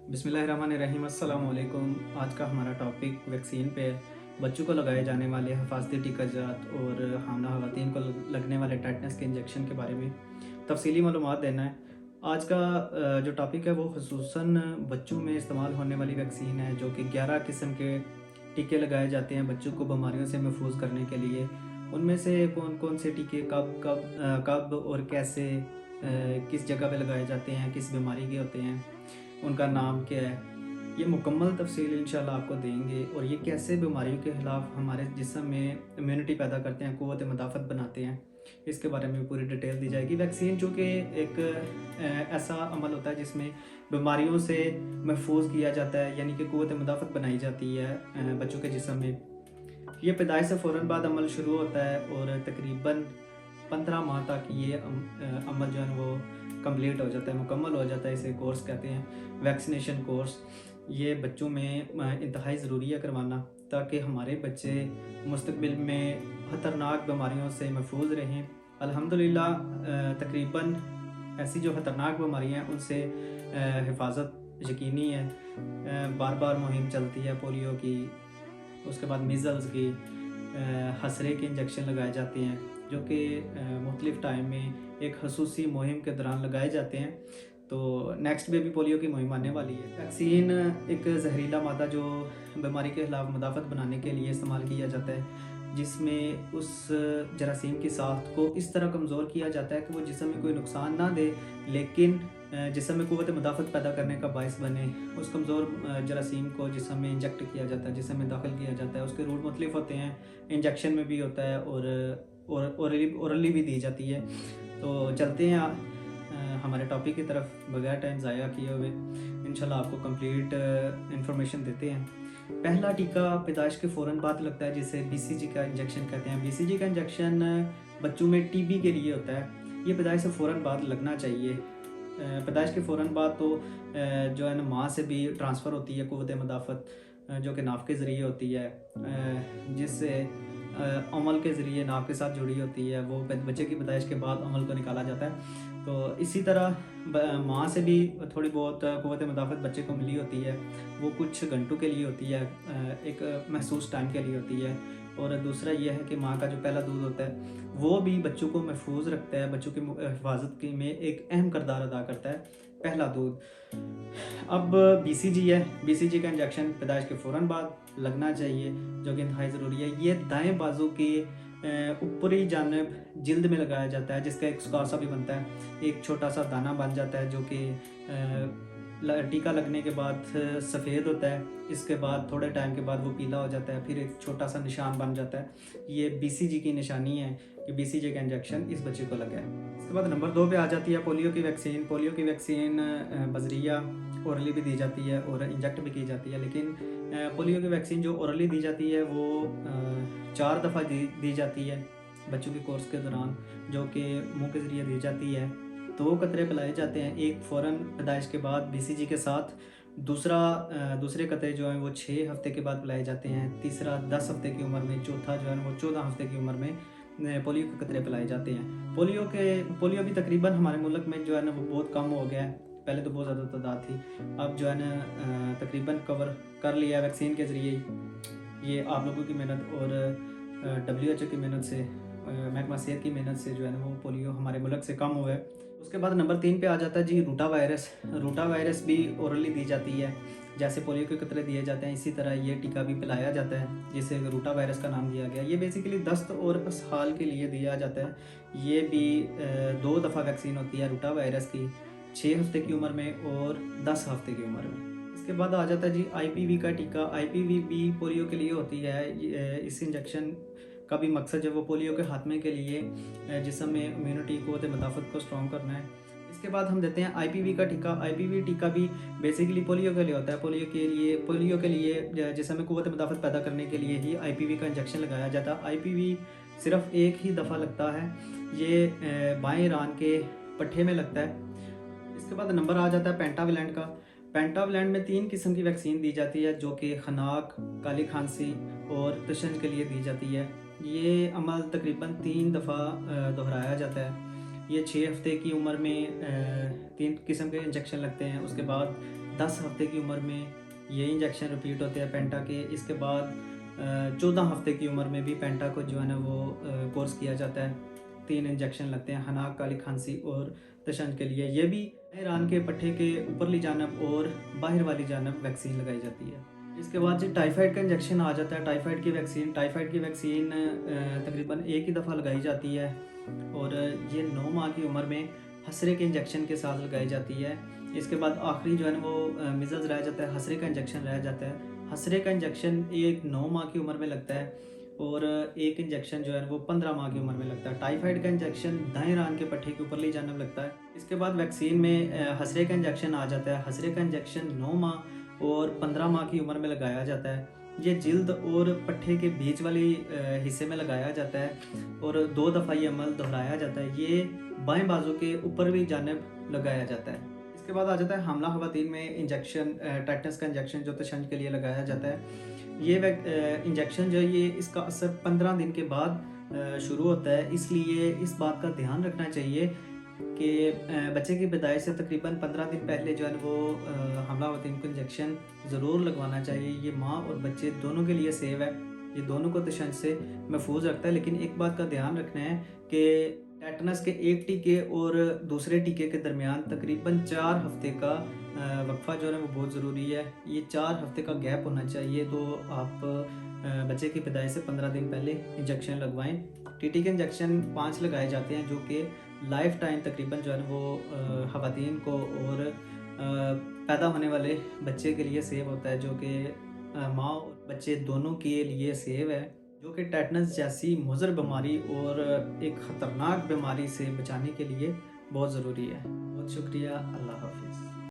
बिस्मिल्लाहिर्रहमानिर्रहीम। अस्सलाम वालेकुम। आज का हमारा टॉपिक वैक्सीन पे है। बच्चों को लगाए जाने वाले हिफाजती टीकाजात और हामला ख़वातीन को लगने वाले टेटनस के इंजेक्शन के बारे में तफसीली मालूमात देना है। आज का जो टॉपिक है वो ख़ुसूसन बच्चों में इस्तेमाल होने वाली वैक्सीन है, जो कि 11 किस्म के टीके लगाए जाते हैं बच्चों को बीमारियों से महफूज करने के लिए। उनमें से कौन कौन से टीके कब कब कब और कैसे किस जगह पे लगाए जाते हैं, किस बीमारी के होते हैं, उनका नाम क्या है, ये मुकम्मल तफसील इंशाल्लाह आपको देंगे। और ये कैसे बीमारियों के ख़िलाफ़ हमारे जिस्म में इम्यूनिटी पैदा करते हैं, क़ुव्वत मदाफ़त बनाते हैं, इसके बारे में पूरी डिटेल दी जाएगी। वैक्सीन चूँकि एक ऐसा अमल होता है जिसमें बीमारियों से महफूज किया जाता है, यानी कि क़ुव्वत मदाफ़त बनाई जाती है बच्चों के जिस्म में। ये पैदाइश से फ़ौरन बाद अमल शुरू होता है और तकरीबन 15 माह तक ये अमल जो है वो कंप्लीट हो जाता है, मुकम्मल हो जाता है। इसे कोर्स कहते हैं वैक्सीनेशन कोर्स। ये बच्चों में इंतहाई ज़रूरी है करवाना, ताकि हमारे बच्चे मुस्तक़बिल में ख़तरनाक बीमारियों से महफूज रहें। अल्हम्दुलिल्लाह तकरीबन ऐसी जो ख़तरनाक बीमारियाँ हैं उनसे हिफाजत यकीनी है। बार बार मुहिम चलती है पोलियो की, उसके बाद मीज़ल्स की, खसरे के इंजेक्शन लगाए जाते हैं, जो कि मुख्तलिफ़ टाइम में एक खसूसी मुहिम के दौरान लगाए जाते हैं। तो नेक्स्ट बेबी पोलियो की मुहिम आने वाली है। वैक्सीन एक जहरीला मादा जो बीमारी के खिलाफ मदाफ़त बनाने के लिए इस्तेमाल किया जाता है, जिसमें उस जरासीम की साख्त को इस तरह कमज़ोर किया जाता है कि वो जिस्म में कोई नुकसान ना दे, लेकिन जिस्म में क़ुव्वत मदाफ़त पैदा करने का बाइस बने। उस कमज़ोर जरासीम को जिस्म में इंजेक्ट किया जाता है, जिस्म में दाखिल किया जाता है। उसके रूट मुख्तलिफ होते हैं, इंजेक्शन में भी होता है और ओरली भी दी जाती है। तो चलते हैं हमारे टॉपिक की तरफ बगैर टाइम ज़ाया किए हुए। इंशाल्लाह आपको कंप्लीट इंफॉर्मेशन देते हैं। पहला टीका पैदाइश के फ़ौरन बाद लगता है, जिसे BCG का इंजेक्शन कहते हैं। BCG का इंजेक्शन बच्चों में TB के लिए होता है। ये पैदाइश से फ़ौरन बाद लगना चाहिए। पैदाइश के फ़ौरन बाद तो जो है ना माँ से भी ट्रांसफ़र होती है क़ुव्वत मदाफ़त, जो कि नाफ के ज़रिए होती है, जिससे अमल के ज़रिए नाफ के साथ जुड़ी होती है। वो बच्चे की पैदाइश के बाद अमल को निकाला जाता है। तो इसी तरह माँ से भी थोड़ी बहुत क़ुव्वत मदाफ़त बच्चे को मिली होती है। वो कुछ घंटों के लिए होती है, एक महसूस टाइम के लिए होती है। और दूसरा ये है कि माँ का जो पहला दूध होता है वो भी बच्चों को महफूज रखता है, बच्चों की हिफाजत में एक अहम किरदार अदा करता है पहला दूध। अब BCG है। BCG का इंजेक्शन पैदाइश के फ़ौरन बाद लगना चाहिए, जो कि इंतहाई ज़रूरी है। ये दाएं बाजू के ऊपरी जानिब जिल्द में लगाया जाता है, जिसका एक स्कार सा भी बनता है। एक छोटा सा दाना बन जाता है, जो कि टीका लगने के बाद सफ़ेद होता है। इसके बाद थोड़े टाइम के बाद वो पीला हो जाता है, फिर एक छोटा सा निशान बन जाता है। ये BCG की निशानी है कि BCG का इंजेक्शन इस बच्चे को लगा है। इसके बाद नंबर 2 पे आ जाती है पोलियो की वैक्सीन। पोलियो की वैक्सीन बजरिया ओरली भी दी जाती है और इंजेक्ट भी की जाती है, लेकिन पोलियो की वैक्सीन जो ओरली दी जाती है वो 4 दफ़ा दी जाती है बच्चों के कोर्स के दौरान, जो कि मुँह के ज़रिए दी जाती है। 2 कतरे पिलाए जाते हैं, एक फ़ौरन पैदाइश के बाद BCG के साथ, दूसरे कतरे जो हैं वो 6 हफ़्ते के बाद पिलाए जाते हैं, तीसरा 10 हफ़्ते की उम्र में, चौथा जो है वो 14 हफ़्ते की उम्र में पोलियो के कतरे पिलाए जाते हैं। पोलियो भी तकरीबन हमारे मुल्क में जो है ना वो बहुत कम हो गया है। पहले तो बहुत ज़्यादा तादाद थी, अब जो है ना तकरीबन कवर कर लिया वैक्सीन के ज़रिए। ये आप लोगों की मेहनत और WHO की मेहनत से, महकमा सेहत की मेहनत से जो है ना वो पोलियो हमारे मुल्क से कम हुआ है। उसके बाद नंबर 3 पे आ जाता है जी रूटा वायरस। रूटा वायरस भी ओरली दी जाती है, जैसे पोलियो के कतरे दिए जाते हैं इसी तरह ये टीका भी पिलाया जाता है, जिसे रूटा वायरस का नाम दिया गया। ये बेसिकली दस्त और इसहाल के लिए दिया जाता है। ये भी 2 दफ़ा वैक्सीन होती है रूटा वायरस की, 6 हफ़्ते की उम्र में और 10 हफ़्ते की उम्र में। इसके बाद आ जाता है जी IPV का टीका। IPV भी पोलियो के लिए होती है। इस इंजेक्शन का भी मकसद जो वो पोलियो के खात्मे के लिए जिस्म में इम्यूनिटी क़ुव्वत मदाफ़त को स्ट्रॉन्ग करना है। इसके बाद हम देते हैं IPV का टीका। IPV टीका भी बेसिकली पोलियो के लिए होता है। पोलियो के लिए जिस्म में क़ुव्वत मदाफ़त पैदा करने के लिए ही IPV का इंजेक्शन लगाया जाता है। IPV सिर्फ एक ही दफ़ा लगता है, ये बाएं रान के पट्ठे में लगता है। इसके बाद नंबर आ जाता है पेंटाविलेंट का। पेंटाविलेंट में 3 किस्म की वैक्सीन दी जाती है, जो कि खनाक, काली खांसी और तशंज के लिए दी जाती है। ये अमल तकरीबन 3 दफ़ा दोहराया जाता है। ये 6 हफ़्ते की उम्र में 3 किस्म के इंजेक्शन लगते हैं। उसके बाद 10 हफ्ते की उम्र में ये इंजेक्शन रिपीट होते हैं पेंटा के। इसके बाद 14 हफ्ते की उम्र में भी पेंटा को जो है ना वो कोर्स किया जाता है। 3 इंजेक्शन लगते हैं हनाक, काली खांसी और तशंज के लिए। ये भी ईरान के पट्टे के ऊपरली जानब और बाहर वाली जानब वैक्सीन लगाई जाती है। इसके बाद जो टाइफाइड का इंजेक्शन आ जाता है, टाइफाइड की वैक्सीन तकरीबन एक ही दफ़ा लगाई जाती है और ये 9 माह की उम्र में हसरे के इंजेक्शन के साथ लगाई जाती है। इसके बाद आखिरी जो है ना वो मिज़ल्स रह जाता है, हसरे का इंजेक्शन रह जाता है। हसरे का इंजेक्शन एक 9 माह की उम्र में लगता है और एक इंजेक्शन जो है वो 15 माह की उम्र में लगता है। टाइफाइड का इंजेक्शन दाएं रान के पट्टे के ऊपरली जानब लगता है। इसके बाद वैक्सीन में हसरे का इंजेक्शन आ जाता है। हसरे का इंजेक्शन 9 माह और 15 माह की उम्र में लगाया जाता है। ये जिल्द और पट्टे के बीच वाली हिस्से में लगाया जाता है और 2 दफ़ा ये अमल दोहराया जाता है। ये बाएं बाजू के ऊपर भी जानब लगाया जाता है। इसके बाद आ जाता है हामला ख़वातीन में इंजेक्शन, टेटनस का इंजेक्शन जो तशंज के लिए लगाया जाता है। ये इंजेक्शन जो है ये इसका असर 15 दिन के बाद शुरू होता है। इसलिए इस बात का ध्यान रखना चाहिए कि बच्चे की पैदाइश से तकरीबन 15 दिन पहले जो है वो हमला ख़वातीन को इंजेक्शन ज़रूर लगवाना चाहिए। ये माँ और बच्चे दोनों के लिए सेव है, ये दोनों को तशंज से महफूज रखता है। लेकिन एक बात का ध्यान रखना है कि टेटनस के एक टीके और दूसरे टीके के दरमियान तकरीबन 4 हफ्ते का वक्फा जो है वो बहुत ज़रूरी है। ये 4 हफ्ते का गैप होना चाहिए। तो आप बच्चे की पैदाइश से 15 दिन पहले इंजेक्शन लगवाएं। टीटी के इंजेक्शन 5 लगाए जाते हैं जो कि लाइफ टाइम तकरीबन जो है वो ख़वातीन को और पैदा होने वाले बच्चे के लिए सेव होता है, जो कि माँ और बच्चे दोनों के लिए सेव है, जो कि टेटनस जैसी मुज़र बीमारी और एक ख़तरनाक बीमारी से बचाने के लिए बहुत ज़रूरी है। बहुत शुक्रिया। अल्लाह हाफ़िज़।